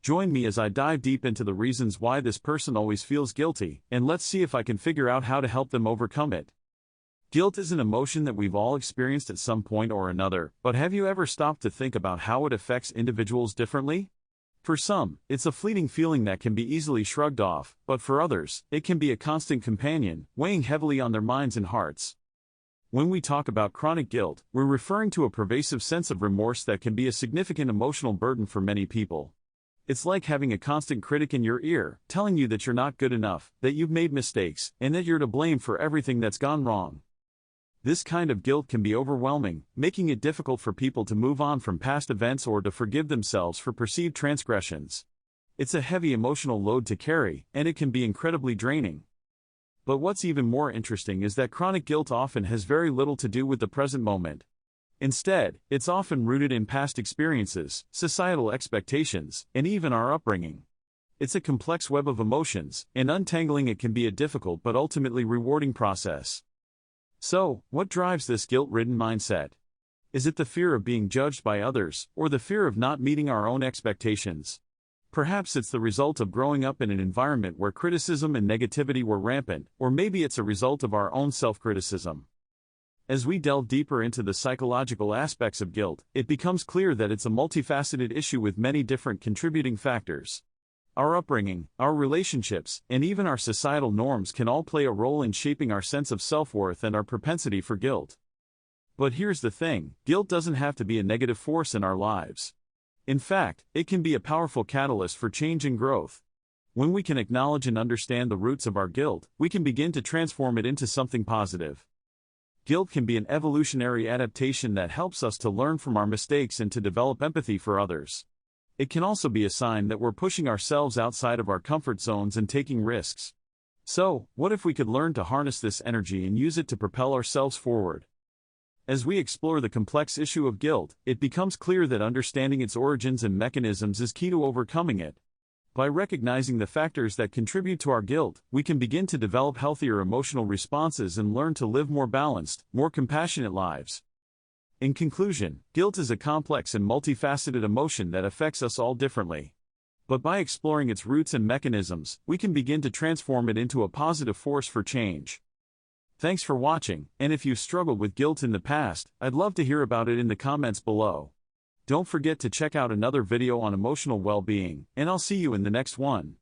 Join me as I dive deep into the reasons why this person always feels guilty, and let's see if I can figure out how to help them overcome it. Guilt is an emotion that we've all experienced at some point or another, but have you ever stopped to think about how it affects individuals differently? For some, it's a fleeting feeling that can be easily shrugged off, but for others, it can be a constant companion, weighing heavily on their minds and hearts. When we talk about chronic guilt, we're referring to a pervasive sense of remorse that can be a significant emotional burden for many people. It's like having a constant critic in your ear, telling you that you're not good enough, that you've made mistakes, and that you're to blame for everything that's gone wrong. This kind of guilt can be overwhelming, making it difficult for people to move on from past events or to forgive themselves for perceived transgressions. It's a heavy emotional load to carry, and it can be incredibly draining. But what's even more interesting is that chronic guilt often has very little to do with the present moment. Instead, it's often rooted in past experiences, societal expectations, and even our upbringing. It's a complex web of emotions, and untangling it can be a difficult but ultimately rewarding process. So, what drives this guilt-ridden mindset? Is it the fear of being judged by others, or the fear of not meeting our own expectations? Perhaps it's the result of growing up in an environment where criticism and negativity were rampant, or maybe it's a result of our own self-criticism. As we delve deeper into the psychological aspects of guilt, it becomes clear that it's a multifaceted issue with many different contributing factors. Our upbringing, our relationships, and even our societal norms can all play a role in shaping our sense of self-worth and our propensity for guilt. But here's the thing, guilt doesn't have to be a negative force in our lives. In fact, it can be a powerful catalyst for change and growth. When we can acknowledge and understand the roots of our guilt, we can begin to transform it into something positive. Guilt can be an evolutionary adaptation that helps us to learn from our mistakes and to develop empathy for others. It can also be a sign that we're pushing ourselves outside of our comfort zones and taking risks. So, what if we could learn to harness this energy and use it to propel ourselves forward? As we explore the complex issue of guilt, it becomes clear that understanding its origins and mechanisms is key to overcoming it. By recognizing the factors that contribute to our guilt, we can begin to develop healthier emotional responses and learn to live more balanced, more compassionate lives. In conclusion, guilt is a complex and multifaceted emotion that affects us all differently. But by exploring its roots and mechanisms, we can begin to transform it into a positive force for change. Thanks for watching, and if you've struggled with guilt in the past, I'd love to hear about it in the comments below. Don't forget to check out another video on emotional well-being, and I'll see you in the next one.